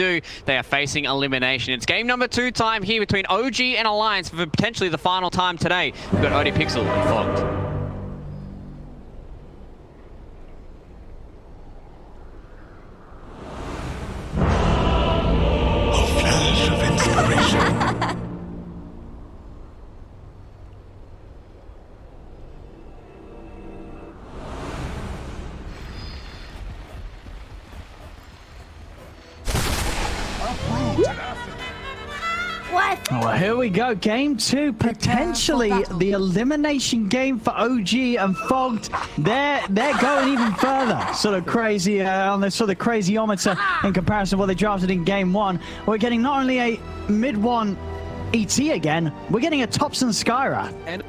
do, they are facing elimination. It's game number 2 time here between OG and Alliance for potentially the final time today. We've got OD Pixel and Fogged. Well, here we go. Game 2, potentially the elimination game for OG and Fogged. They're going even further. Sort of crazy on the sort of crazyometer in comparison to what they drafted in game 1. We're getting not only a mid-1 ET again, we're getting a Thompson Skywrath. And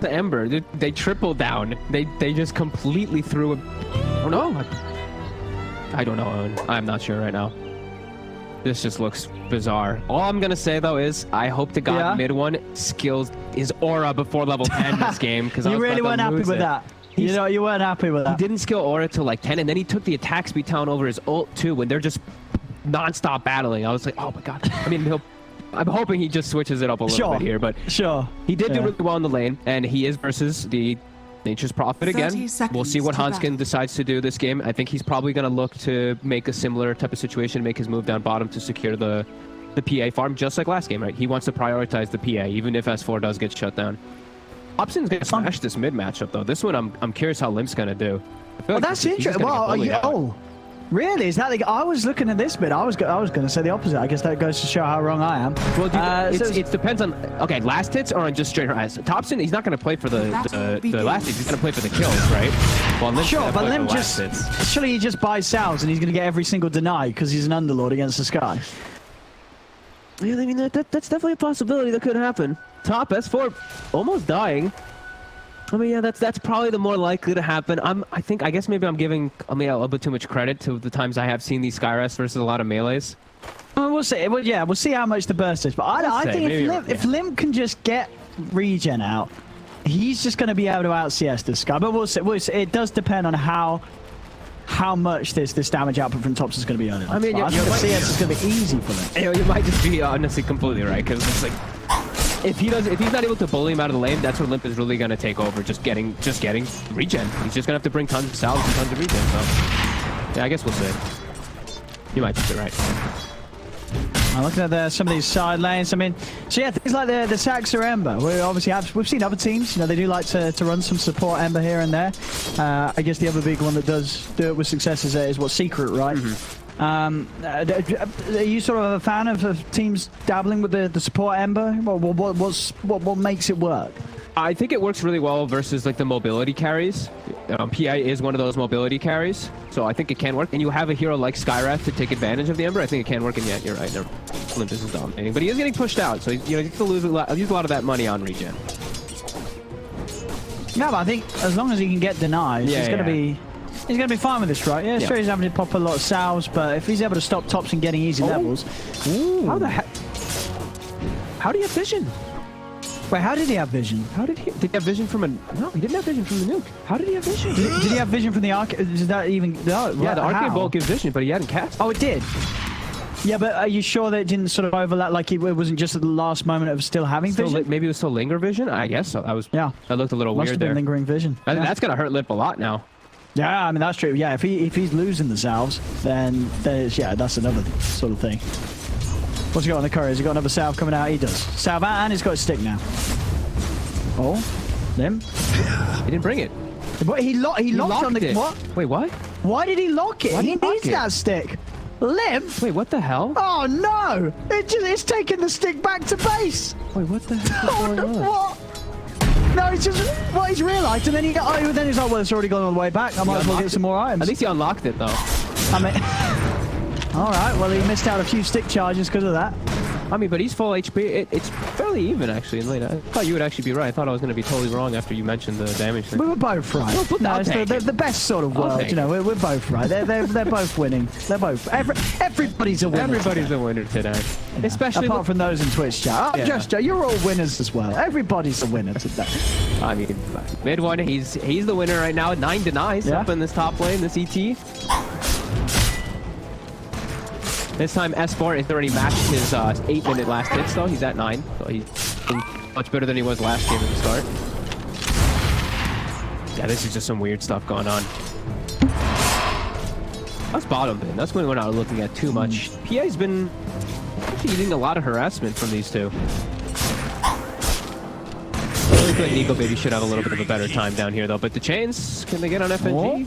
the Ember, they tripled down. They just completely threw a... Oh no. I don't know. I'm not sure right now. This just looks bizarre. All I'm going to say, though, is I hope to God mid one skills his aura before level 10 this game. Because you really weren't happy with that. You know, you weren't happy with that. He didn't skill aura till like 10, and then he took the attack speed down over his ult, too, when they're just non-stop battling. I was like, oh, my God. I mean, I'm hoping he just switches it up a little bit here. But he did do really well in the lane, and he is versus the Nature's Prophet again. We'll see what Hanskin decides to do this game. I think he's probably going to look to make a similar type of situation, make his move down bottom to secure the PA farm, just like last game, right? He wants to prioritize the PA, even if S4 does get shut down. Upson's going to smash this mid matchup, though. This one, I'm curious how Limp's going to do. I feel like that's interesting. Well, really? Is that the... I was looking at this bit. I was going to say the opposite. I guess that goes to show how wrong I am. Well, it depends on... Okay, last hits or on just straight eyes. Thompson, he's not going to play for the last hits. He's going to play for the kills, right? Well, sure, but Lim just... Actually, he just buys salves and he's going to get every single deny because he's an underlord against the Sky. Yeah, I mean, that's definitely a possibility that could happen. Top S4 almost dying. I mean, yeah, that's probably the more likely to happen. I guess maybe I'm giving a little bit too much credit to the times I have seen these Skyrests versus a lot of melees. We'll see. Well, yeah, we'll see how much the burst is. But I think if Lim can just get regen out, he's just going to be able to out CS this Sky. But we'll see. It does depend on how much this damage output from Tops is going to be earning. I mean, I think the CS is going to be easy for them. You might just be honestly completely right, because it's like, if he's not able to bully him out of the lane, that's where Limp is really gonna take over. Just getting regen. He's just gonna have to bring tons of salves and tons of regen. So yeah, I guess we'll see. You might be right. I'm looking at some of these side lanes. I mean, so yeah, things like the Saxor Ember. We've seen other teams. You know, they do like to run some support Ember here and there. I guess the other big one that does do it with success is what Secret, right? Mm-hmm. Are you sort of a fan of teams dabbling with the support Ember? What makes it work? I think it works really well versus like the mobility carries. PI is one of those mobility carries, so I think it can work. And you have a hero like Skywrath to take advantage of the Ember. I think it can work. And yet, you're right. Olympus is dominating, but he is getting pushed out, so he gets to use a lot of that money on regen. Yeah, but I think as long as he can get denied, he's going to be. He's going to be fine with this, right? Yeah, sure, he's having to pop a lot of salves, but if he's able to stop Tops and getting easy levels... Ooh. How the heck? How do you have vision? Wait, how did he have vision? Did he have vision from a... No, he didn't have vision from the nuke. How did he have vision? Did he have vision from the arc? Is that even... No, yeah, the arcade bolt gives vision, but he hadn't cast. Oh, it did? Yeah, but are you sure that it didn't sort of overlap, like it wasn't just at the last moment of still having vision? Maybe it was still linger vision? I guess so. That looked a little weird there. Must have been lingering vision. I think that's going to hurt Lip a lot now. Yeah, I mean, that's true. Yeah, if he's losing the salves, then that's another sort of thing. What's he got on the courier? Has he got another salve coming out? He does. Salve out, and he's got a stick now. Oh, Lim? He didn't bring it. What, he locked on the... It. What? Wait, what? Why did he lock it? He needs that stick. Lim? Wait, what the hell? Oh, no! It's taking the stick back to base! Wait, what the hell is going on? What? No, it's just what he's realised, and then he's like, well, it's already gone all the way back. I might as well get some more items. At least he unlocked it, though. I mean, all right. Well, he missed out a few stick charges because of that. I mean, but he's full HP. It's fairly even, actually. I thought you would actually be right. I thought I was going to be totally wrong after you mentioned the damage thing. We were both right. No, it's the best sort of world. You know, we're both right. They're both winning. They're both. Everybody's a winner. Everybody's a winner today. Yeah. Especially apart from those in Twitch chat. Oh, yeah. You're all winners as well. Everybody's a winner today. I mean, mid one, he's the winner right now. 9 denies up in this top lane, this ET. This time S4 has already matched his 8-minute last hits though. He's at 9, so he's much better than he was last game at the start. Yeah, this is just some weird stuff going on. That's bottom bin. That's when we're not looking at too much. PA's been actually eating a lot of harassment from these two. I really feel like Nikobaby should have a little bit of a better time down here though. But the chains, can they get on FNG?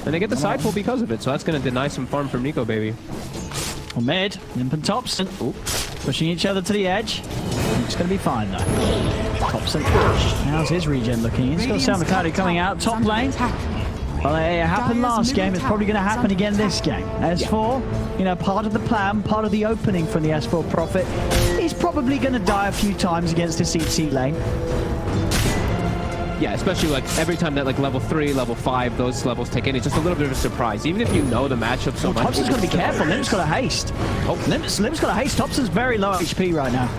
And they get the side pull because of it, so that's going to deny some farm from Nikobaby. Well, mid, Limp and Topson. Ooh. Pushing each other to the edge. It's going to be fine though. Topson. How's his regen looking? He's got Sound Cloudy coming out. Top lane. Well, it happened last game. It's probably going to happen again this game. S4, you know, part of the plan, part of the opening from the S4 Prophet. He's probably going to die a few times against this CT lane. Yeah, especially like every time that like level 3, level 5, those levels take in, it's just a little bit of a surprise. Even if you know the matchup so much. Topson's got to be careful. Limp's got a haste. Oh, Limp's got a haste. Topson's very low HP right now.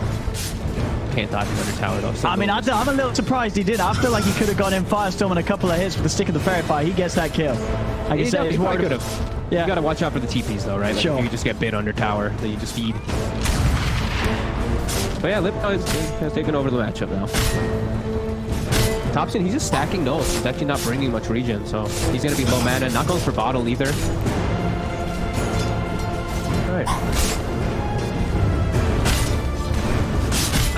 Can't dodge him under tower though. So I mean, I'm a little surprised he did. I feel like he could have gone in Firestorm and a couple of hits with the stick of the fairy fire. He gets that kill. I can say he's worried. Could have. Yeah. You got to watch out for the TPs though, right? Like sure. If you just get bit under tower, then you just feed. But yeah, Lip has taken over the matchup now. Topson, he's just stacking nulls. He's actually not bringing much regen, so he's going to be low mana. Not going for bottle either. All right.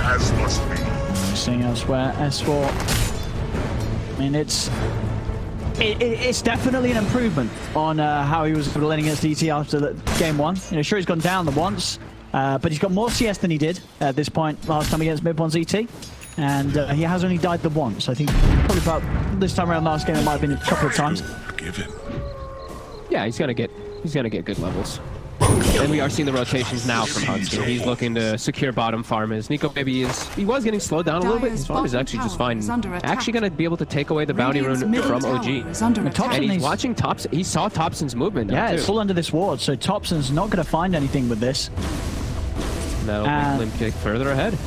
As must be. Seeing elsewhere, S4. I mean, it's definitely an improvement on how he was playing against DT after game 1. You know, sure he's gone down the once, but he's got more CS than he did at this point last time against mid-1 ZT. And he has only died the once. I think probably about this time around last game it might have been a couple of times. Yeah, he's gonna get good levels. And we are seeing the rotations now from Hudson. He's looking to secure bottom farm. As Nikobaby he was getting slowed down a little bit. His farm is actually just fine. Actually gonna be able to take away the bounty rune from OG. And he's watching Topson. He saw Topson's movement. Yeah, it's full under this ward, so Topson's not gonna find anything with this. That'll make Limp kick further ahead.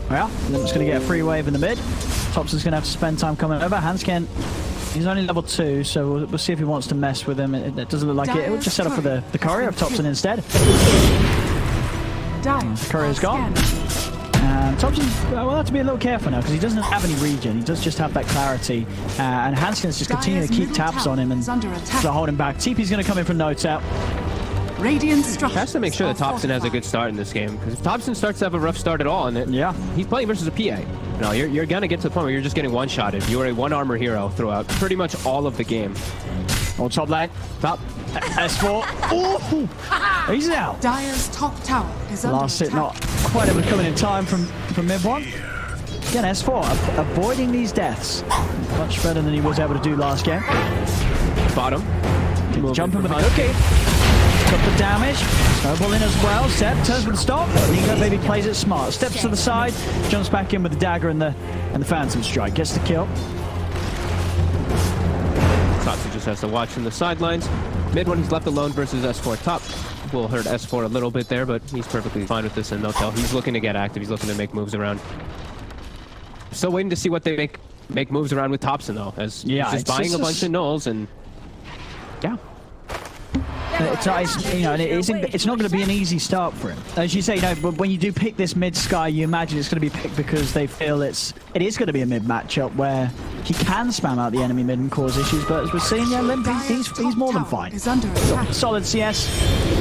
Well, Limp's going to get a free wave in the mid. Topson's going to have to spend time coming over. Hansken, he's only level 2, so we'll see if he wants to mess with him. It doesn't look like it. We'll just set up for the courier of Topson instead. The courier's gone. And Topson will have to be a little careful now because he doesn't have any regen. He does just have that clarity. And Hansken's just continuing to keep taps on him and to hold him back. TP's going to come in from no tap. Has to make sure that Topson has a good start in this game, because if Topson starts to have a rough start at all, and he's playing versus a PA. No, you're gonna get to the point where you're just getting one-shotted. You are a one-armor hero throughout pretty much all of the game. Oh, top lane, top S4. Oh, he's out. Dire's top tower is under last hit not quite able to come in time from mid 1. Again, S4 avoiding these deaths much better than he was able to do last game. Bottom. Jumping with a cookie. Got the damage. Snowball in as well. Seb turns with the stop. Nikobaby plays it smart. Steps to the side. Jumps back in with the dagger and the Phantom Strike. Gets the kill. Tatsu just has to watch from the sidelines. Mid one, he's left alone versus S4 top. Will hurt S4 a little bit there, but he's perfectly fine with this and no tell. He's looking to get active. He's looking to make moves around. Still waiting to see what they make moves around with Topson though. As he's just buying a bunch of nulls and yeah. It's not going to be an easy start for him. As you say, you know, when you do pick this mid Sky, you imagine it's going to be picked because they feel it is going to be a mid matchup where he can spam out the enemy mid and cause issues. But as we're seeing, Limp, he's more than fine. Solid CS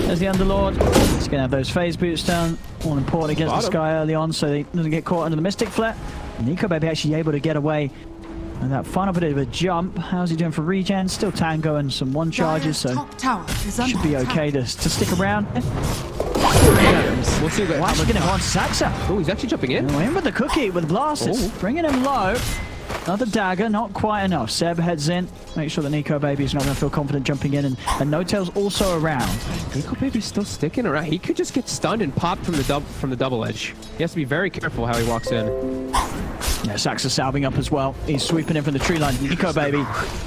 as the Underlord. He's going to have those phase boots done. All important against the Sky early on, so he doesn't get caught under the Mystic Flare. Nikobaby actually able to get away. And that final bit of a jump. How's he doing for regen? Still Tango and some one charges, so should be okay to stick around. We'll see. Why is he going to go on Saxa? Oh, he's actually jumping in. In with the cookie with blasters, bringing him low. Another dagger, not quite enough. Seb heads in. Make sure that Nikobaby is not going to feel confident jumping in, and No Tail's also around. Nikobaby's still sticking around. He could just get stunned and popped from the double edge. He has to be very careful how he walks in. Yeah, Saxa salving up as well. He's sweeping in from the tree line. Nikobaby,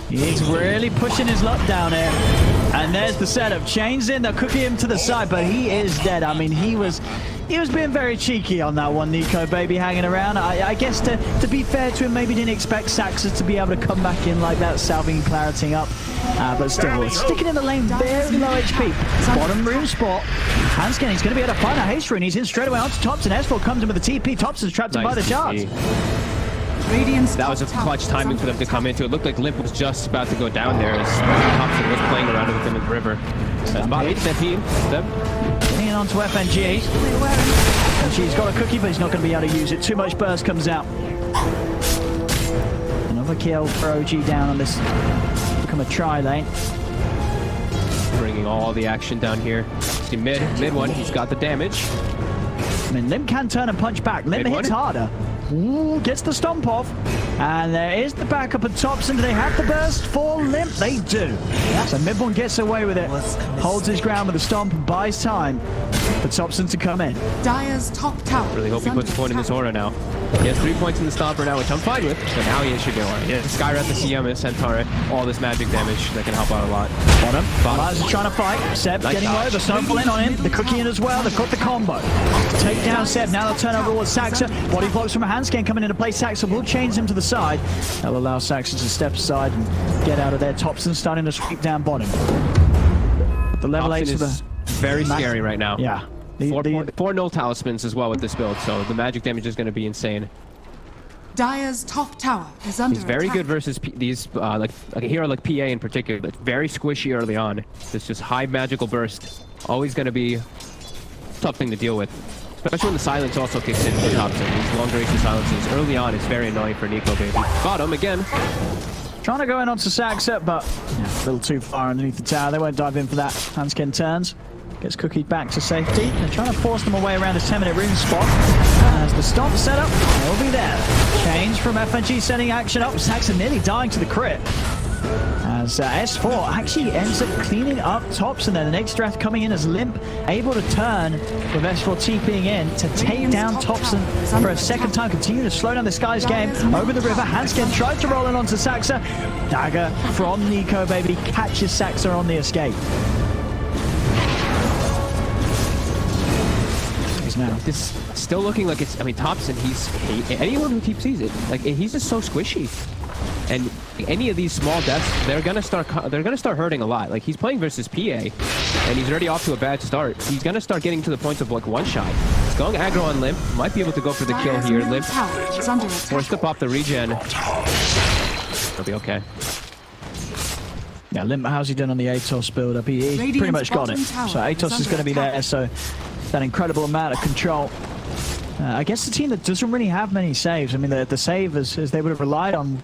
he's really pushing his luck down here. And there's the setup. Chains in, they'll cookie him to the side, but he is dead. I mean, he was he was being very cheeky on that one, Nikobaby, hanging around. I guess to be fair to him, maybe didn't expect Saxa to be able to come back in like that, salving clarity up. But still, sticking in the lane, very low HP. Bottom room spot. Hanskin, he's going to be able to find a haste rune. He's in straight away onto Thompson. S4 comes in with the TP. Thompson's trapped in by the charge. That was a clutch timing for them to come into. It looked like Limp was just about to go down there as Thompson was playing around with him in the river. Stampede. Getting onto FNG. FNG's got a cookie, but he's not going to be able to use it. Too much burst comes out. Another kill for OG down on this. Become a tri lane. Bringing all the action down here. See mid one, he's got the damage. I mean, Limp can turn and punch back. Limp hits harder. Ooh, gets the stomp off. And there is the backup at Thompson. Do they have the burst for Limp? They do. So Midborn gets away with it. Holds his ground with a stomp and buys time for Thompson to come in. Dire's top tower. Really hope he puts a point in this aura now. He has 3 points in the stomper now, which I'm fine with. But now he should go on. Yeah, Skyrat, the CM, and Centaur, all this magic damage that can help out a lot. Bottom. Laz is trying to fight. Seb nice getting low. The snowball in on him. The cookie in as well. They've got the combo. Take down Seb. Now they'll turn over towards Saxa. Body blocks from a handscan coming into play. Saxa will change him to the side. That'll allow Saxa to step aside and get out of there. Thompson starting to sweep down bottom. The level 8 is very scary right now. Yeah. Four null talismans as well with this build, so the magic damage is going to be insane. Dire's top tower is under He's very attack. good versus these, like a hero like PA in particular. That's very squishy early on. It's just high magical burst. Always going to be a tough thing to deal with. Especially when the silence also kicks in for Thompson. These long duration silences early on is very annoying for Nikobaby. Got him again. Trying to go in onto Saxa, but a little too far underneath the tower. They won't dive in for that. Hanskin turns. Gets cookied back to safety. They're trying to force them away around this 10-minute room spot. As the stomp set up, they'll be there. Change from FNG setting action up. Saxa nearly dying to the crit. As S4 actually ends up cleaning up Thompson. And the next draft coming in as Limp, able to turn with S4 TPing in to take down Thompson for a second time. Continue to slow down this guy's game. Over the river, Hanskin tries to roll in onto Saxa. Dagger from Nikobaby catches Saxa on the escape. Now. This still looking like it's. I mean, Thompson. Anyone who TPs it, like he's just so squishy. And any of these small deaths, they're gonna start hurting a lot. Like he's playing versus PA, and he's already off to a bad start. He's gonna start getting to the point of like one shot. He's going aggro on Limp. Might be able to go for the kill here. Limp forced to pop the regen. He'll be okay. Yeah, Limp, how's he done on the Atos build up? He's pretty much got it. So Atos is going to be there. So that incredible amount of control. I guess the team that doesn't really have many saves. I mean, the save as they would have relied on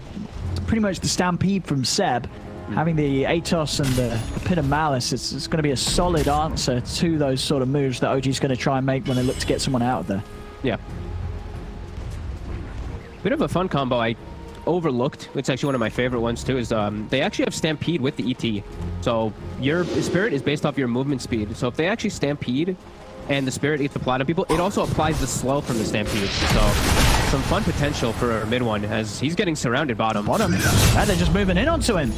pretty much the Stampede from Seb. Having the Atos and the Pit of Malice, it's going to be a solid answer to those sort of moves that OG's going to try and make when they look to get someone out of there. Yeah. Bit of a fun combo I overlooked. It's actually one of my favorite ones too. Is they actually have Stampede with the ET. So your Spirit is based off your movement speed. So if they actually Stampede and the Spirit eats the platinum people, it also applies the slow from the Stampede. So some fun potential for our mid one as he's getting surrounded bottom. And they're just moving in onto him.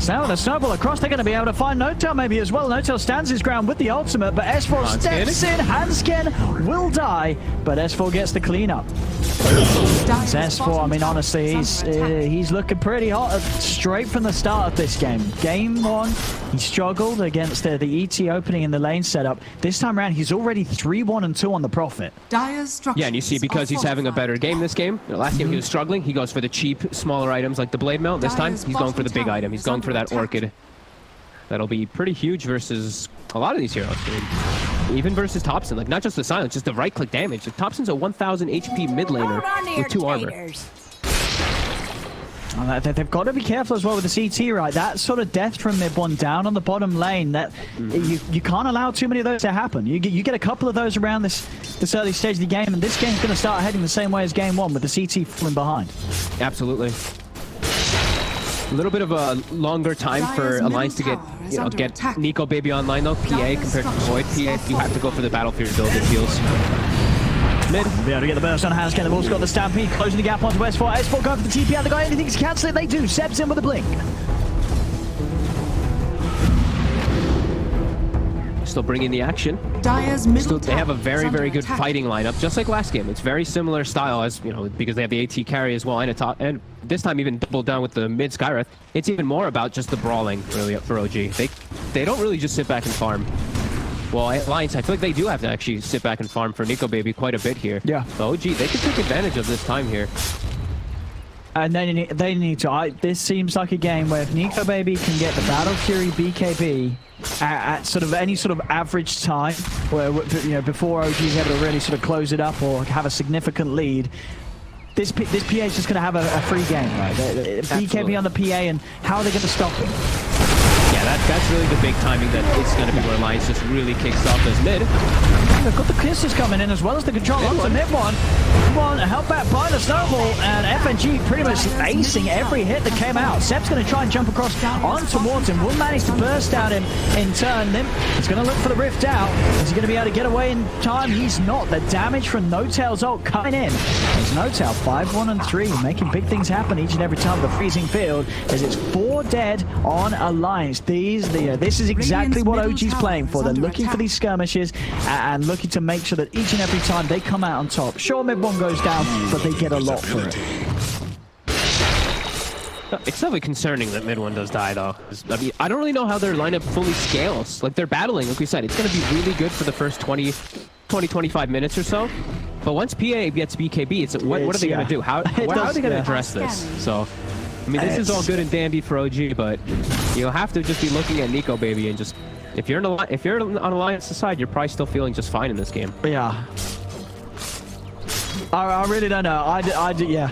So with a snowball across, they're going to be able to find Notel maybe as well. Notel stands his ground with the ultimate, but S4 steps in. Hanskin will die, but S4 gets the cleanup. S4, I mean, honestly, he's looking pretty hot straight from the start of this game. Game 1, he struggled against the ET opening in the lane setup. This time around, he's already 3-1-2 on the Prophet. Yeah, and you see, because he's having a better game this game. Last game he was struggling. He goes for the cheap, smaller items like the Blade Melt. This time, he's going for the big item. He's going for that Orchid. That'll be pretty huge versus a lot of these heroes. I mean, even versus Thompson, like not just the silence, just the right-click damage. Like, Thompson's a 1,000 HP mid laner with 2 armor. They've got to be careful as well with the CT, right? That sort of death from mid one down on the bottom lane, that you can't allow too many of those to happen. You get a couple of those around this early stage of the game, and this game's going to start heading the same way as game 1 with the CT falling behind. Absolutely. A little bit of a longer time for Alliance to get Nikobaby online though. PA compared to Void. PA, you have to go for the Battlefield build, it feels. Mid. Be able to get the burst on Hanskin. They've also got the Stampede closing the gap onto S4. S4 going for the TP out. The guy anything to cancel it. They do. Seb's in with a blink. still bringing the action. Dire's middle They have a tower is very, under very good attack. fighting lineup, just like last game. It's very similar style as, you know, because they have the AT carry as well, and a top, and this time even doubled down with the mid Skywrath. It's even more about just the brawling, really, for OG. They don't really just sit back and farm. Well, Alliance, I feel like they do have to actually sit back and farm for Nikobaby quite a bit here. Yeah. So OG, they can take advantage of this time here. And they need to. This seems like a game where if Nikobaby can get the Battle Fury BKB at sort of any sort of average time, where, you know, before OG is able to really sort of close it up or have a significant lead, this PA is just going to have a free game, right? BKB on the PA, and how are they going to stop him? Yeah, that's really the big timing that it's going to be where Alliance just really kicks off as mid. They've got the kisses coming in as well as the control onto mid one. One help back by the snowball, and FNG pretty much acing every hit that came out. Seb's going to try and jump across on towards him. Will manage to burst down him in turn. Limp is going to look for the rift out. Is he going to be able to get away in time? He's not. The damage from No-Tail's ult coming in. There's No-Tail 5, 1, and 3, making big things happen each and every time the freezing field, as it's 4 dead on Alliance. This is exactly what OG's playing for. They're looking for these skirmishes and looking to make sure that each and every time they come out on top. Sure, mid one goes down, but they get a lot for it. It's definitely concerning that mid one does die, though. I mean, I don't really know how their lineup fully scales. Like, they're battling, like we said. It's going to be really good for the first 20-25 minutes or so. But once PA gets BKB, it's what are they going to do? How are they going to address this? So, I mean, this is all good and dandy for OG, but you'll have to just be looking at Nikobaby and just, if you're on Alliance's side, you're probably still feeling just fine in this game. Yeah. I really don't know. Yeah.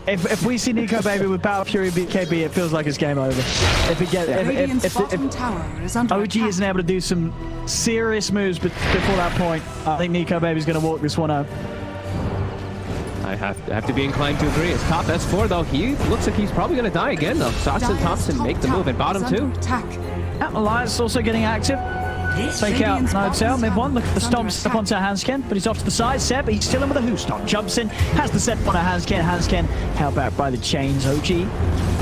If we see Nikobaby with Battle Fury BKB, it feels like it's game over. If it gets, if tower is under OG attack. isn't able to do some serious moves before that point, I think Nikobaby's going to walk this one out. I have to be inclined to agree. It's top S4 though. He looks like he's probably going to die again though. Sox and Thompson make the move, and bottom two. Alliance also getting active. Fake out No-Tail, mid one, look for the stomp step onto Hansken, but he's off to the side. Seb, he's still in with a Hoostomp, jumps in, has the set on a Hansken held back by the chains. OG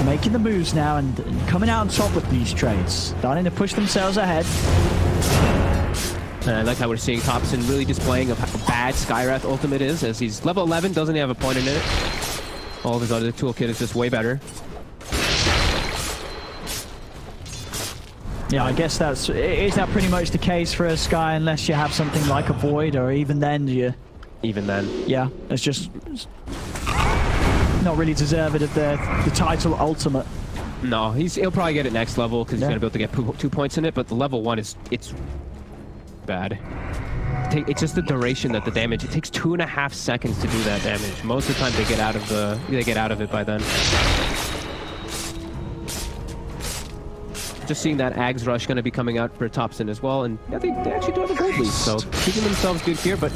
making the moves now and coming out on top with these trades, starting to push themselves ahead. And I like how we're seeing Thompson really displaying of how bad Skywrath ultimate is, as he's level 11, doesn't have a point in it. All of his other toolkit is just way better. Yeah, I guess is that pretty much the case for a Sky, unless you have something like a Void, or even then yeah, it's just not really deserved of the title ultimate. No, he'll probably get it next level because he's gonna be able to get 2 points in it, but the level 1 it's bad. It's just the duration that the damage. It takes 2.5 seconds to do that damage. Most of the time they get out of it by then. Just seeing that Ags Rush going to be coming out for Thompson as well, and yeah, they actually do have a gold lead, so keeping themselves good here. But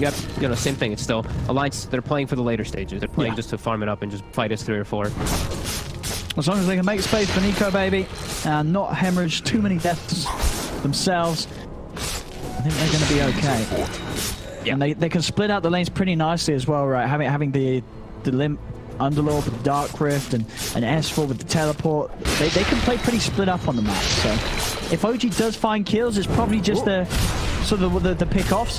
same thing. It's still Alliance. They're playing for the later stages. They're playing just to farm it up and just fight us 3 or 4. As long as they can make space for Nikobaby and not hemorrhage too many deaths themselves, I think they're going to be okay. Yeah. And they can split out the lanes pretty nicely as well, right? Having the Limp Underlord with the Dark Rift and S4 with the teleport, they can play pretty split up on the map. So if OG does find kills, it's probably just the sort of the pick-offs.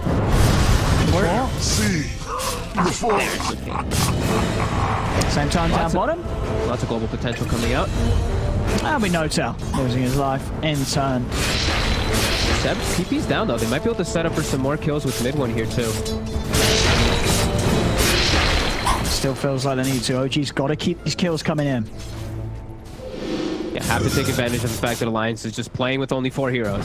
Same time down bottom. Lots of global potential coming out. That'll be No-Tail losing his life in turn. Seb, TP's down though. They might be able to set up for some more kills with mid one here too. Still feels like they need to. OG's got to keep these kills coming in. Yeah, have to take advantage of the fact that Alliance is just playing with only 4 heroes.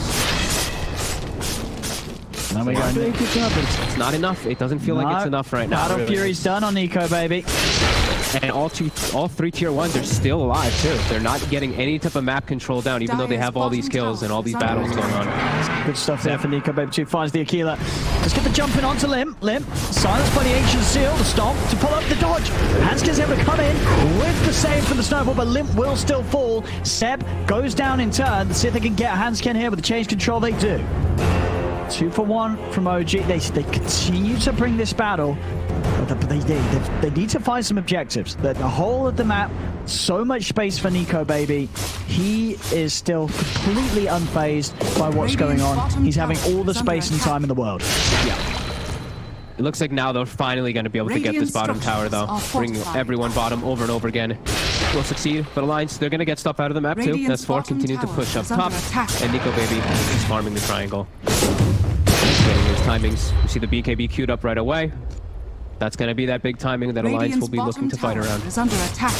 And we go. It's not enough. It doesn't feel like it's enough right now. Battle Fury's done on Nikobaby. And all 3 tier 1s are still alive too. They're not getting any type of map control down, even though they have all these kills and all these battles going on. Good stuff there for Nikobaby 2. Finds the Aquila. Let's get the jumping onto Limp. Silenced by the Ancient Seal. The stomp to pull up the dodge. Hanskin's able to come in with the save for the snowball, but Limp will still fall. Seb goes down in turn. Let's see if they can get Hanskin here with the change control. They do. 2 for 1 from OG. They continue to bring this battle. But they need to find some objectives. The whole of the map, so much space for Nikobaby. He is still completely unfazed by what's going on. He's having all the space and time in the world. Yeah. It looks like now they're finally going to be able to get this bottom tower, though. Bring everyone bottom over and over again. Will succeed, but Alliance, they're going to get stuff out of the map too. S4 continue to push up top, and Nikobaby is farming the triangle. Getting his timings. You see the BKB queued up right away. That's going to be that big timing that Alliance will be looking to fight around. Is under attack.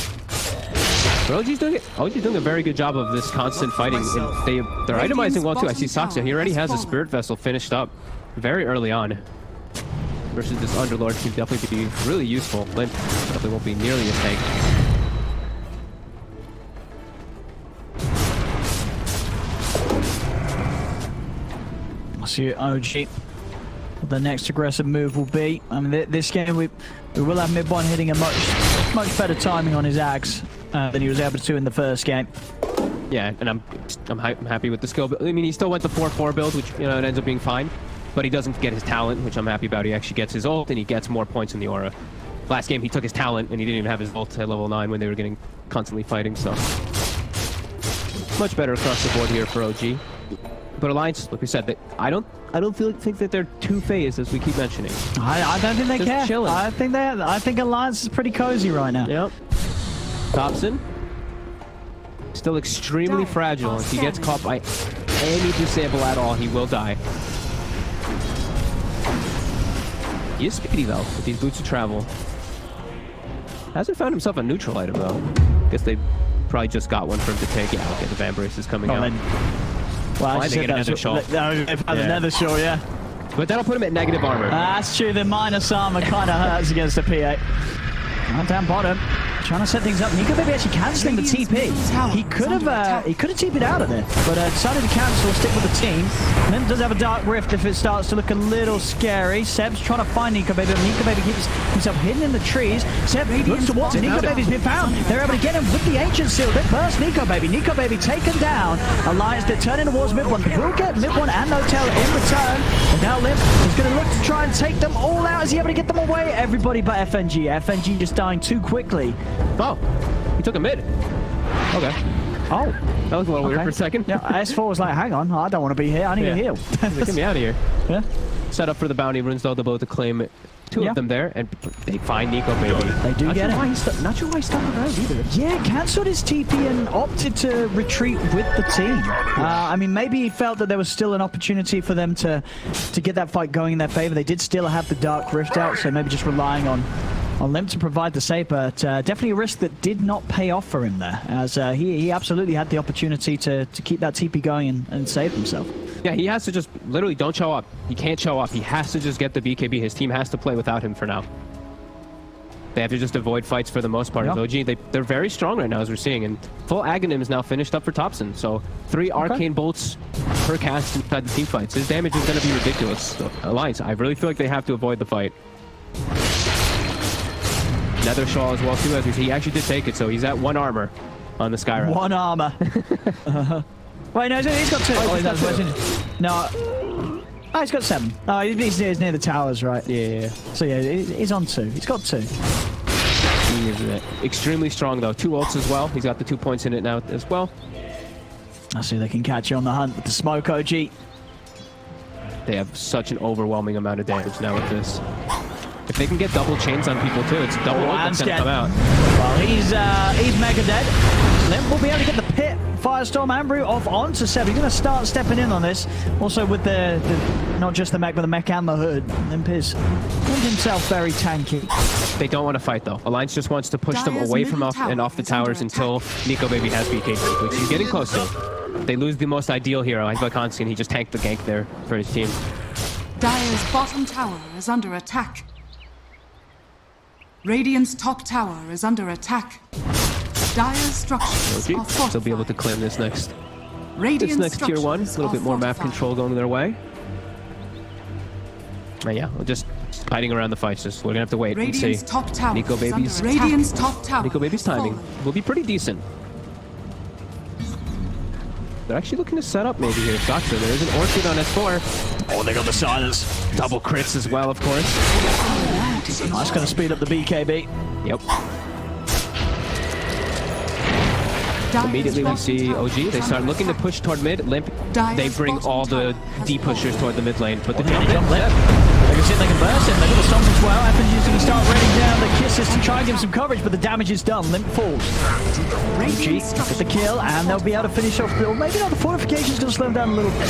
But OG's doing a very good job of this constant fighting. And they're itemizing well too. I see Saksa, he already has a Spirit Vessel finished up very early on. Versus this Underlord can definitely be really useful. Limp definitely won't be nearly as tank. I see OG. The next aggressive move will be. I mean, this game we will have Mid1 hitting a much better timing on his Ags than he was able to in the first game. Yeah, and I'm happy with the skill. But I mean, he still went the 4-4 build, which it ends up being fine. But he doesn't get his talent, which I'm happy about. He actually gets his ult, and he gets more points in the aura. Last game, he took his talent, and he didn't even have his ult at level 9 when they were getting constantly fighting. So much better across the board here for OG. But Alliance, like we said, I don't think that they're too phased, as we keep mentioning. I don't think they Just care. chilling. I think Alliance is pretty cozy right now. Yep. Thompson, still extremely fragile. If he gets caught by any disable at all, he will die. He is speedy though, with these boots of travel. Hasn't found himself a neutral item though. Guess they probably just got one for him to take. Yeah, okay, the Van Braces coming out. Well, I think another shot. Another shot, yeah. But that'll put him at negative armor. That's true. The minus armor kind of hurts against the P8. Down bottom, trying to set things up. Nikobaby actually cancelling the TP. He could have TP'd out of there, but decided to cancel, stick with the team. Limp does have a Dark Rift if it starts to look a little scary. Seb's trying to find Nikobaby, but Nikobaby keeps himself hidden in the trees. Seb looks towards it. Nikobaby's been found. They're able to get him with the Ancient Seal. They burst Nikobaby. Nikobaby taken down. Alliance, they're turning towards Mid1. They will get Mid1 and Notel in return. And now Limp is going to look to try and take them all out. Is he able to get them away? Everybody but FNG. FNG just dying too quickly. Oh, he took a mid. Okay. Oh. That was a little weird for a second. Yeah, S4 was like, hang on, I don't want to be here. I need to heal. Get me out of here. Yeah. Set up for the bounty runes, though. They're both to claim two of them there, and they find Nikobaby. They do get it. Not sure why he stuck around either. Yeah, cancelled his TP and opted to retreat with the team. I mean, maybe he felt that there was still an opportunity for them to get that fight going in their favor. They did still have the Dark Rift out, so maybe just relying on Limp to provide the save, but definitely a risk that did not pay off for him there, as he absolutely had the opportunity to keep that TP going and save himself. Yeah, he has to just literally don't show up. He can't show up. He has to just get the BKB. His team has to play without him for now. They have to just avoid fights for the most part. Yep. OG, they're very strong right now, as we're seeing, and full Aghanim is now finished up for Thompson, so 3 Arcane Bolts per cast inside the team fights. His damage is going to be ridiculous. So, Alliance, I really feel like they have to avoid the fight. Nether Shawl as well too, as we see. He actually did take it, so he's at 1 armor on the Skyrim. 1 armor. Wait, no, he's got 2. Oh, he's got 2. No. Oh, he's got 7. Oh, he's near the towers, right? Yeah. So yeah, he's on 2. He's got 2. He is extremely strong though. 2 ults as well. He's got the 2 points in it now as well. I see they can catch you on the hunt with the smoke, OG. They have such an overwhelming amount of damage now with this. If they can get double chains on people too, it's double ult that's gonna come out. Well, he's mega dead. Limp will be able to get the pit, Firestorm, and Brew off onto Seb. He's going to start stepping in on this. Also with the not just the mech, but the mech and the hood. Limp is himself very tanky. They don't want to fight though. Alliance just wants to push them away from off the towers until Nikobaby has BKB, which he's getting close to. They lose the most ideal hero, Ivakonski, and he just tanked the gank there for his team. Dire's bottom tower is under attack. Radiant's top tower is under attack. Dire's structures are fortified. They'll be able to claim this next. Radiant's next tier 1. A little bit more map control going their way. And yeah, we're just hiding around the fights. We're gonna have to wait and see. Radiant's top tower. Nikobaby's timing will be pretty decent. They're actually looking to set up maybe here. Saksa, there is an Orchid on S4. Oh, they got the silence. Double crits as well, of course. That's going to speed up the BKB. Yep. Immediately we see OG, they start looking to push toward mid. Limp, they bring all the D pushers toward the mid lane, but the jump in. They can see if they can burst him. They've got the stomp as well. FNG's going to start raining down the kisses to try and give him some coverage, but the damage is done. Limp falls. OG gets the kill, and they'll be able to finish off. Maybe not, the fortification's going to slow him down a little bit.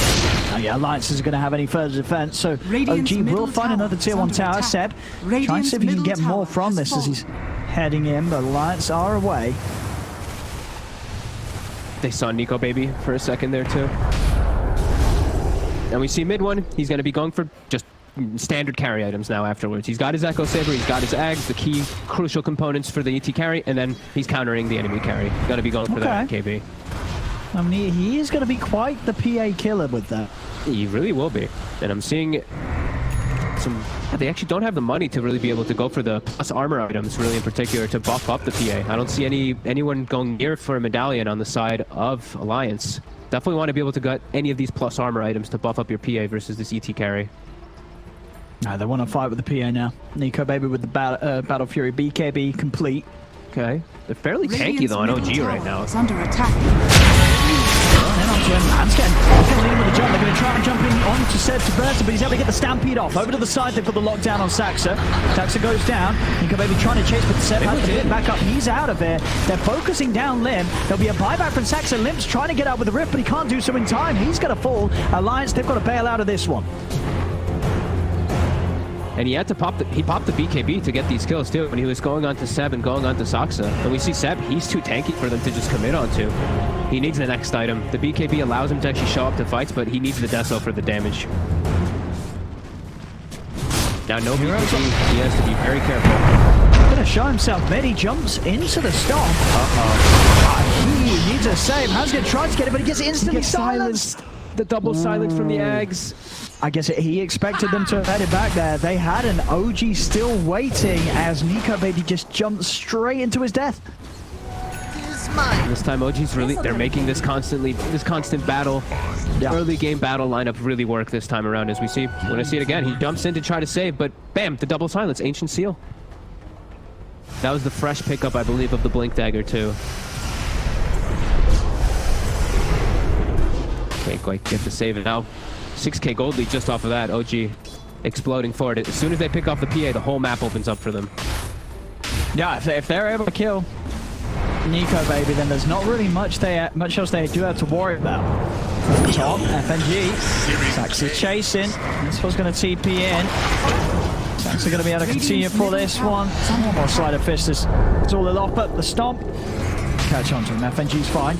Oh yeah, Alliance isn't going to have any further defense, so OG will find another tier 1 tower. Seb, try and see if he can get more from this as he's heading in, but Alliance are away. They saw Nikobaby for a second there too. And we see mid one, he's going to be going for just standard carry items now afterwards. He's got his Echo Saber, he's got his Ags, the key crucial components for the ET carry, and then he's countering the enemy carry. Going to be going for that KB. I mean, he is going to be quite the PA killer with that. He really will be. And I'm seeing some... They actually don't have the money to really be able to go for the plus armor items, really in particular, to buff up the PA. I don't see anyone going near for a medallion on the side of Alliance. Definitely want to be able to get any of these plus armor items to buff up your PA versus this ET carry. No, they want to fight with the PA now. Nikobaby with the Battle Fury BKB complete. Okay. They're fairly tanky though on OG right now. It's under attack. Then on to him. Hand's going to lead with a jump. They're going to try and jump in on to Seb to burst him, but he's able to get the Stampede off. Over to the side, they've got the lockdown on Saxa. Saxa goes down. Nikobaby trying to chase, but Seb has to get back up. He's out of there. They're focusing down Limp. There'll be a buyback from Saxa. Limp's trying to get out with the Rift, but he can't do so in time. He's going to fall. Alliance, they've got to bail out of this one. And he had to pop the BKB to get these kills too when he was going on to Seb and going on to Saxa. And we see Seb, he's too tanky for them to just commit onto. He needs the next item. The BKB allows him to actually show up to fights, but he needs the Deso for the damage. Now no BKB, he has to be very careful. Going to show himself mid, he jumps into the stomp. He needs a save. Han's going to try to get it, but he gets instantly silenced. The double silence from the Ags. I guess he expected them to have headed back there. They had an OG still waiting as Nikobaby just jumped straight into his death. This time OG's really, they're making this constant battle, early game battle lineup really work this time around as we see. When I see it again, he jumps in to try to save, but bam, the double silence, Ancient Seal. That was the fresh pickup, I believe, of the Blink Dagger too. Can't quite get the save it now. 6k gold lead just off of that. OG exploding forward. As soon as they pick off the PA, the whole map opens up for them. Yeah, if they're able to kill Nikobaby, then there's not really much else they do have to worry about. Top, FNG. Saxa chasing. This one's going to TP in. Saxa going to be able to continue for this one. One more Sleight of Fist. It's all off, but the stomp. Catch on to him. FNG's fine.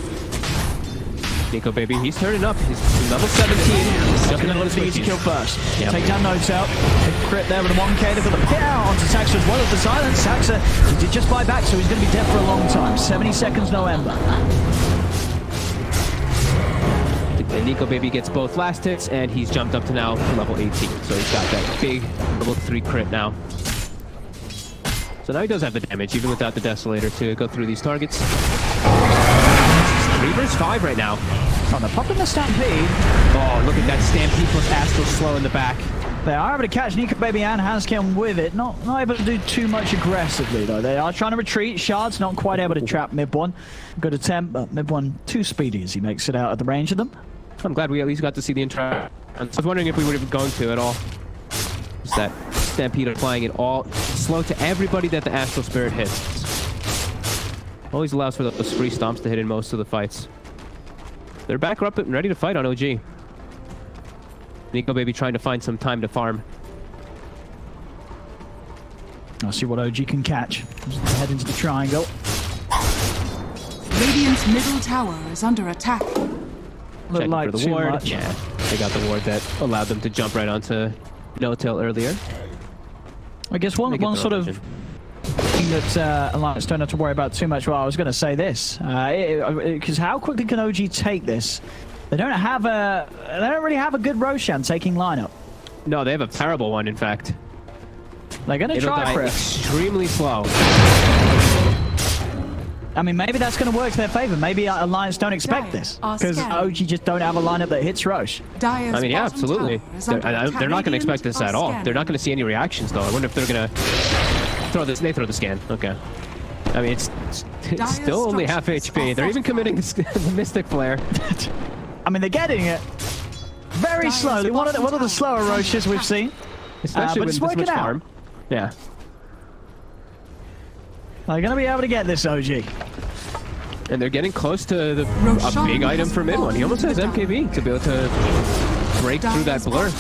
Nikobaby, he's turning up. He's level 17. He's going to let the easy kill first. Yep. Take down Notes out. Big crit there with a 1k. They've got the hit out onto Saxa as well as the silence. Saxa, he did just buy back, so he's going to be dead for a long time. 70 seconds, no ember. And Nikobaby gets both last hits, and he's jumped up to now level 18. So he's got that big level 3 crit now. So now he does have the damage, even without the Desolator, to go through these targets. 3 versus 5 right now. Oh, they're popping the Stampede. Oh, look at that Stampede plus Astral Slow in the back. They are able to catch Nikobaby and Hanscam with it. Not able to do too much aggressively, though. They are trying to retreat. Shard's not quite able to trap Mid-1. Good attempt, but Mid-1 too speedy as he makes it out of the range of them. I'm glad we at least got to see the intro. I was wondering if we would have been going to at all. Just that Stampede applying it all slow to everybody that the Astral Spirit hits. Always allows for those free stomps to hit in most of the fights. They're back up and ready to fight on OG. Nikobaby trying to find some time to farm. I'll see what OG can catch. Head into the triangle. Radiant's middle tower is under attack. Look like for the too ward. much. Yeah, they got the ward that allowed them to jump right onto No-Tail earlier. I guess one sort of thing that Alliance don't have to worry about too much. Well, I was going to say this, because how quickly can OG take this? They don't really have a good Roshan taking lineup. No, they have a terrible one, in fact. They're going to try for it. Extremely slow. I mean, maybe that's going to work to their favor. Maybe Alliance don't expect this because OG just don't have a lineup that hits Roche. I mean, yeah, absolutely. They're not going to expect this at all. They're not going to see any reactions, though. I wonder if they're going to throw this. They throw the scan. Okay. I mean, it's still only half HP. They're even committing the Mystic Flare. I mean, they're getting it very slowly. One of the slower Roches we've seen. Especially but with it's this working much out. farm. Yeah. They're going to be able to get this, OG. And they're getting close to a big item for mid one. He almost has MKB to be able to break through that blur.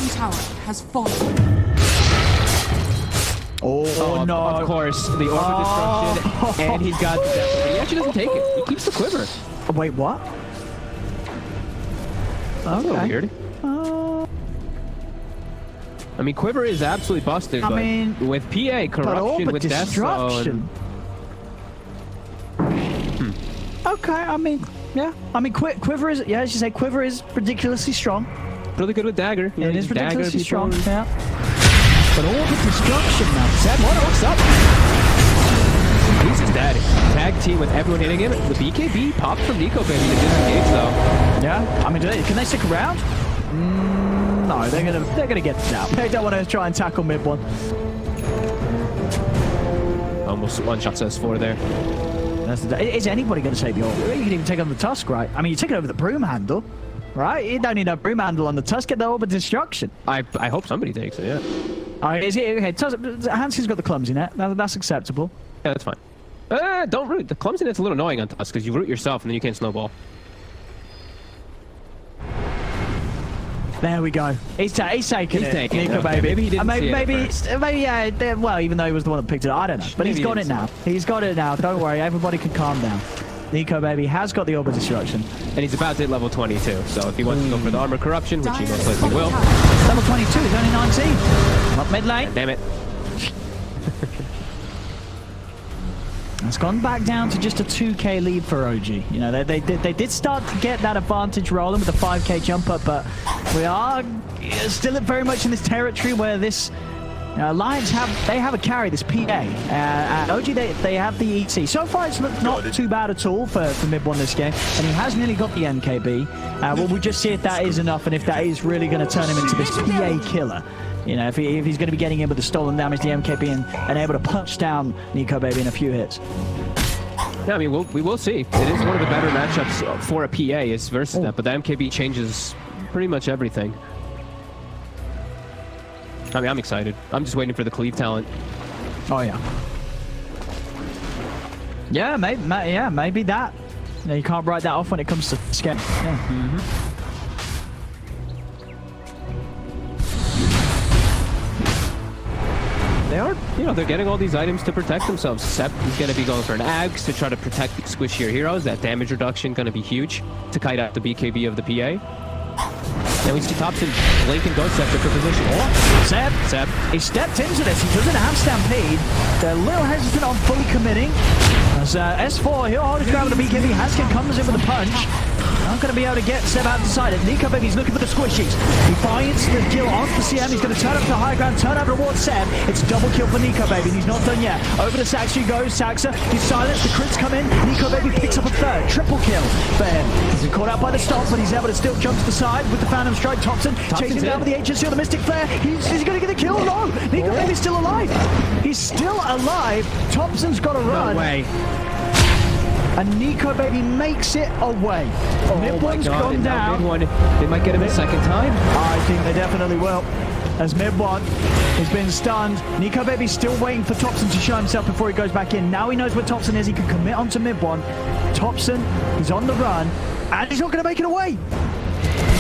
Oh, no. Of course, the Orb of Destruction, and he's got... He actually doesn't take it. He keeps the quiver. Wait, what? That's a little weird. I mean, quiver is absolutely busted, but with PA, corruption, with destruction. Okay, I mean, yeah. I mean, quiver is, yeah, as you say, quiver is ridiculously strong. Really good with dagger. It is ridiculously strong, yeah. But all the destruction now. Zeb, what's up? He's his daddy. Tag team with everyone hitting him. The BKB popped from Nikobaby to disengage, though. Yeah, I mean, can they stick around? No, they're gonna get this out. They don't want to try and tackle mid one. Almost one-shot S4 there. Is anybody going to take the orb? You can even take on the Tusk, right? I mean, you take it over the broom handle, right? You don't need a broom handle on the Tusk. Get the orb of destruction. I hope somebody takes it, yeah. Is it okay? Hansen's got the clumsy net. That's acceptable. Yeah, that's fine. Don't root. The clumsy net's a little annoying on Tusk because you root yourself and then you can't snowball. There we go. He's taking it. Nikobaby. Maybe he didn't see it maybe yeah. Well, even though he was the one that picked it up, I don't know. But he's got it now. He's got it now. Don't worry. Everybody can calm down. Nikobaby has got the Orb of Destruction. And he's about to hit level 22. So if he wants to go for the Armor Corruption, which he most likely will. Level 22. He's only 19. Up mid lane. Damn it. It's gone back down to just a 2k lead for OG. You know, they did start to get that advantage rolling with the 5k jump up, but we are still very much in this territory where this Alliance have a carry, this PA. And OG, they have the ET. So far, it's not too bad at all for mid one this game, and he has nearly got the MKB. Well, we'll just see if that is enough, and if that is really going to turn him into this PA killer. You know, if he's going to be getting in with the stolen damage, the MKB, and able to punch down Nikobaby in a few hits. Yeah, I mean, we will see. It is one of the better matchups for a PA is versus that, but the MKB changes pretty much everything. I mean, I'm excited. I'm just waiting for the cleave talent. Oh, yeah. Yeah, maybe that. You know, you can't write that off when it comes to scan. Yeah. They are, you know, they're getting all these items to protect themselves. Sep is going to be going for an Ags to try to protect the squishier heroes. That damage reduction going to be huge to kite out the BKB of the PA. And we see Thompson blinking Ghost Scepter for position. Oh, Seb. He stepped into this. He doesn't have Stampede. They're a little hesitant on fully committing. As S4, he'll hold his ground with the BKB. Haskin comes in with a punch. Not going to be able to get Seb outside it. Nikobaby's looking for the squishies. He finds the kill off the CM. He's going to turn up to high ground, turn up towards Seb. It's double kill for Nikobaby, and he's not done yet. Over to Saxa he goes. Saxa, he's silenced. The crits come in. Nikobaby picks up a third. Triple kill for him. He's been caught out by the stop, but he's able to still jump to the side with the Phantom Strike. Thompson chasing down with the HSC or the Mystic Flare. Is he going to get the kill? No. Nikobaby's still alive. He's still alive. Thompson's got to run. No way. And Nikobaby makes it away. Mid one's gone down. Mid one, they might get him a second time. I think they definitely will. As mid one has been stunned. Nikobaby's still waiting for Thompson to show himself before he goes back in. Now he knows where Thompson is. He can commit onto mid one. Thompson is on the run, and he's not going to make it away.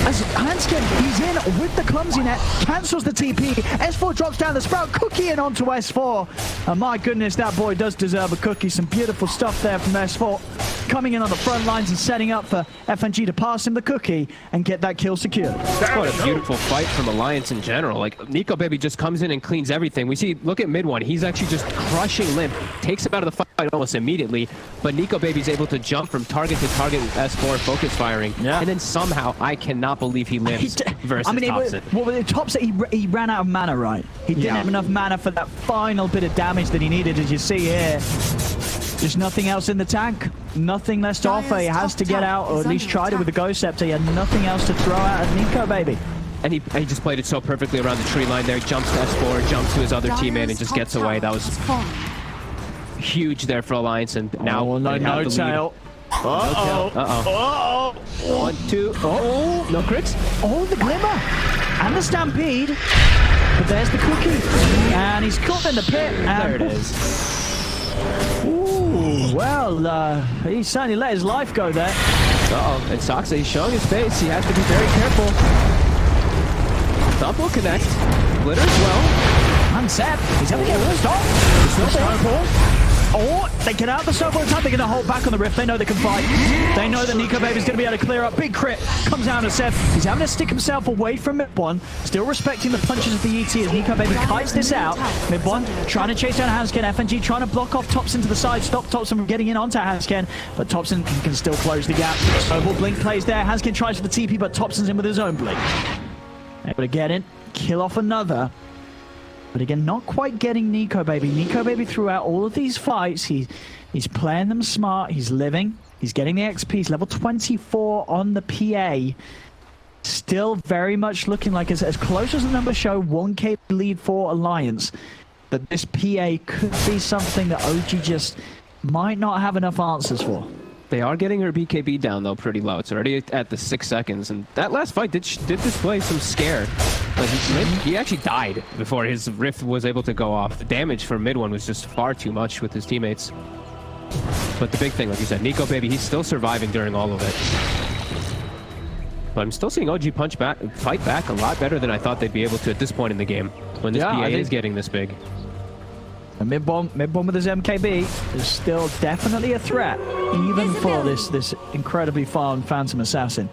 As Hanskin, he's in with the clumsy net, cancels the TP. S4 drops down the Sprout, cookie in onto S4. And my goodness, that boy does deserve a cookie. Some beautiful stuff there from S4. Coming in on the front lines and setting up for FNG to pass him the cookie and get that kill secured. What a beautiful fight from Alliance in general. Like, Nikobaby just comes in and cleans everything. We see, look at mid one. He's actually just crushing Limp. Takes him out of the fight almost immediately. But Nikobaby's able to jump from target to target with S4 focus firing. Yeah. And then somehow, I cannot believe he lives versus Thompson. Thompson, he ran out of mana, right? He didn't have enough mana for that final bit of damage that he needed, as you see here. There's nothing else in the tank. nothing less to offer. He has to get out, or at least try to with the Ghost Scepter. He had nothing else to throw out at Nikobaby. And he just played it so perfectly around the tree line there. Jumps to S4, jumps to his other teammate, and just gets away. That was huge there for Alliance, and now no tail. Uh-oh. 1, 2. Oh, no crits. Oh, the Glimmer. And the Stampede. But there's the cookie. And he's caught in the pit. And there it is. Ooh, well, he certainly let his life go there. Uh-oh. And Soxa, he's showing his face. He has to be very careful. Thump will connect. Glitter as well. And Seb, he's going to get rid of stop. Snowball. Oh, they get out the snowball in time. They're going to hold back on the rift. They know they can fight. They know that Nikobaby's going to be able to clear up. Big crit comes down to Seb. He's having to stick himself away from Mid1. Still respecting the punches of the ET as Nikobaby kites this out. Mid1 trying to chase down Hanskin. FNG trying to block off Topson to the side. Stop Topson from getting in onto Hanskin. But Topson can still close the gap. Snowball blink plays there. Hanskin tries for the TP, but Topson's in with his own blink. Able to get in. Kill off another. But again, not quite getting Nikobaby. Nikobaby throughout all of these fights, he's playing them smart. He's living. He's getting the XP. He's level 24 on the PA. Still very much looking like, as close as the numbers show, 1k lead for Alliance. But this PA could be something that OG just might not have enough answers for. They are getting her BKB down, though, pretty low. It's already at the 6 seconds. And that last fight did display some scare. Like he actually died before his rift was able to go off. The damage for mid one was just far too much with his teammates. But the big thing, like you said, Nikobaby, he's still surviving during all of it. But I'm still seeing OG fight back a lot better than I thought they'd be able to at this point in the game, when this PA is getting this big. And mid-bomb with his MKB is still definitely a threat, even for this incredibly farmed Phantom Assassin.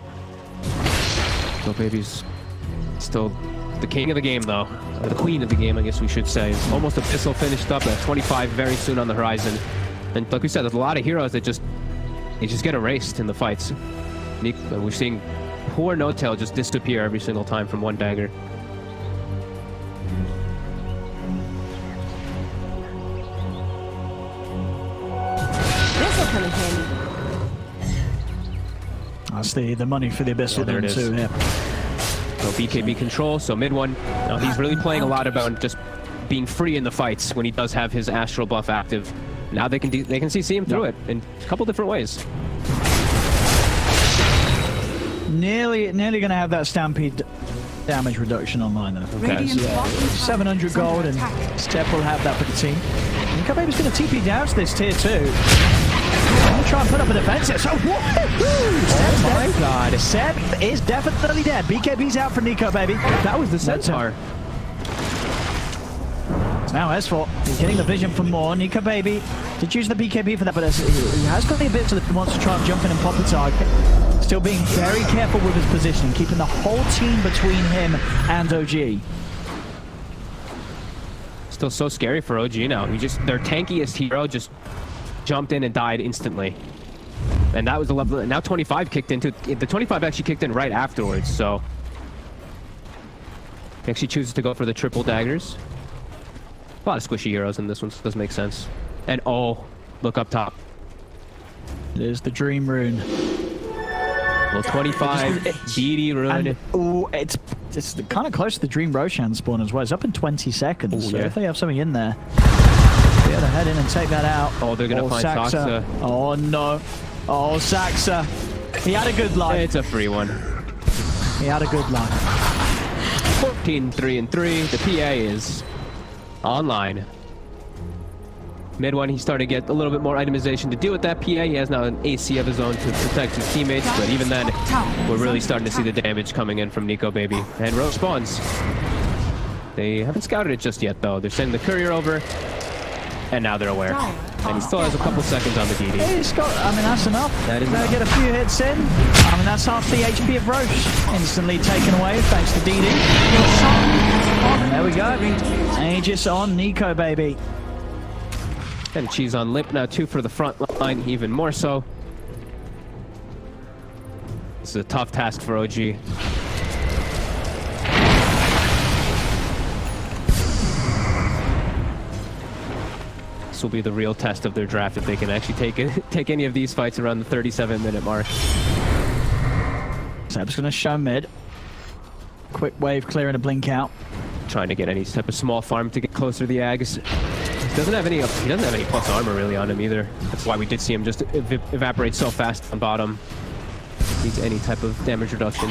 Nikobaby's still the king of the game, though. Or the queen of the game, I guess we should say. It's almost Abyssal finished up at 25 very soon on the horizon. And like we said, there's a lot of heroes that just get erased in the fights. We're seeing poor No-Tail just disappear every single time from one dagger. That's the money for the Abyssal there it is. too, yeah. So BKB control, so mid one. He's really playing a lot about just being free in the fights when he does have his astral buff active. Now they can see him through it in a couple different ways. Nearly going to have that Stampede damage reduction online though. Okay. So, 700 gold, and Step will have that for the team. Nikobaby's going to TP down to this tier 2. I'm going to try and put up a defense here. So, oh my god. Seb is definitely dead. BKB's out for Nikobaby. That was the Centaur. Now S4, he's getting the vision for more. Nikobaby did use the BKB for that, but he has got a bit so that he wants to try and jump in and pop the target. Still being very careful with his positioning, keeping the whole team between him and OG. Still so scary for OG now. Their tankiest hero just jumped in and died instantly. And that was the level. Now 25 kicked into. The 25 actually kicked in right afterwards, so he actually chooses to go for the triple daggers. A lot of squishy heroes in this one, so it does make sense. And oh, look up top. There's the Dream Rune. Well, 25 DD rune. Oh, it's kind of close to the Dream Roshan spawn as well. It's up in 20 seconds. Ooh, so yeah. if they have something in there, be able to head in and take that out. Oh, they're gonna find Soxa. Oh no. Oh, Soxa. He had a good life. It's a free one. He had a good life. 14-3-3. The PA is online. Mid one, he started to get a little bit more itemization to deal with that PA. He has now an AC of his own to protect his teammates, but even then, we're really starting to see the damage coming in from Nikobaby. And Rogue spawns. They haven't scouted it just yet, though. They're sending the courier over, and now they're aware. And he still has a couple seconds on the DD. Hey, Scott, I mean, that's enough. That is enough. Get a few hits in. I mean, that's half the HP of Roche. Instantly taken away thanks to DD. And there we go. Aegis on Nikobaby. And cheese on lip now, 2 for the front line, even more so. This is a tough task for OG. This will be the real test of their draft if they can actually take any of these fights around the 37-minute mark. Seb's going to show mid. Quick wave clearing a blink out. Trying to get any type of small farm to get closer to the Ags. He doesn't have any plus armor really on him either. That's why we did see him just evaporate so fast on bottom. Needs any type of damage reduction.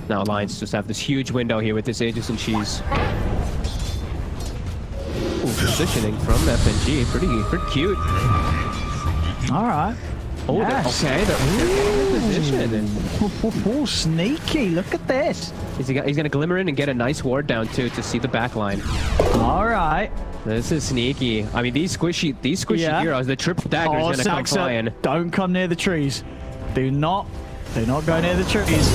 Now Alliance just have this huge window here with this Aegis and Cheese. Ooh, positioning from FNG, pretty cute. All right. Oh, yes. Okay, they're in position. Ooh, sneaky, look at this. He's gonna glimmer in and get a nice ward down too to see the back line. All right. This is sneaky. I mean, these squishy heroes, the triple dagger is gonna come flying. Don't come near the trees. Do not go near the trees.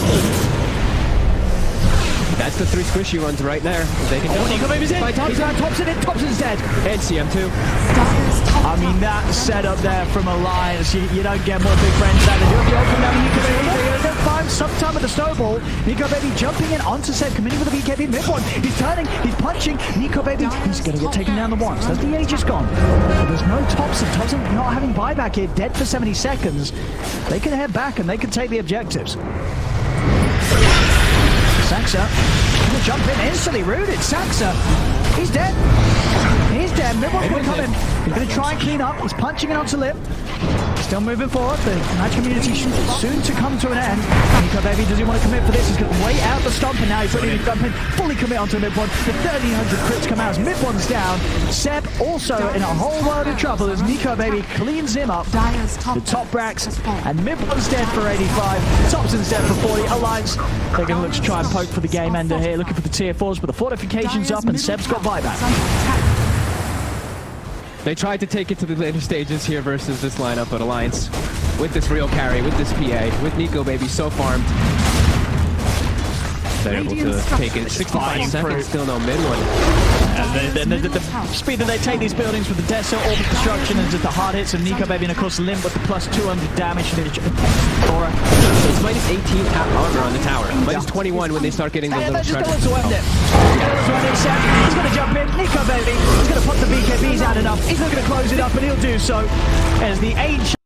That's the 3 squishy runs right there. They can jump. Nikobaby's in. Thompson's dead. And CM2. I mean, that setup there from Alliance, you don't get more big friends than that. They do have the open down Nikobaby. They're going to find some time with the snowball. Nikobaby jumping in onto Seb, committing with the BKB mid one. He's turning, he's punching. Nikobaby, he's going to get taken down the once. That's the Aegis gone. There's no Thompson. Thompson not having buyback here, dead for 70 seconds. They can head back and they can take the objectives. Saxa, gonna jump in instantly, rooted. Saxa, he's dead. He's dead. Midway's gonna come in. He's gonna try and clean up. He's punching it onto Lip. Still moving forward. The match community soon to come to an end. Nikobaby, does he want to commit for this? He's gonna wait out the stomp, and now he's ready to jump in, fully commit onto mid one. The 1300 crits come out as mid one's down. Seb also in a whole world of trouble as Nikobaby cleans him up. The top racks, and mid one's dead for 85. Thompson's dead for 40. Alliance, they're gonna look to try and poke for the game ender here, looking for the tier 4s, but the fortification's up and Seb's got buyback. They tried to take it to the later stages here versus this lineup, but Alliance, with this real carry, with this PA, with Nikobaby so farmed, they're able to take it. 65 seconds, still no mid one. The speed that they take these buildings with the Deso, all the destruction, and just the hard hits of Nikobaby, and of course Limp with the plus 200 damage. Aura. It's minus 18 armor on the tower. Minus 21 when they start getting the little treasure. He's going to jump in. Nikobaby, he's going to put the BKBs out enough. He's not going to close it up, and he'll do so as the Age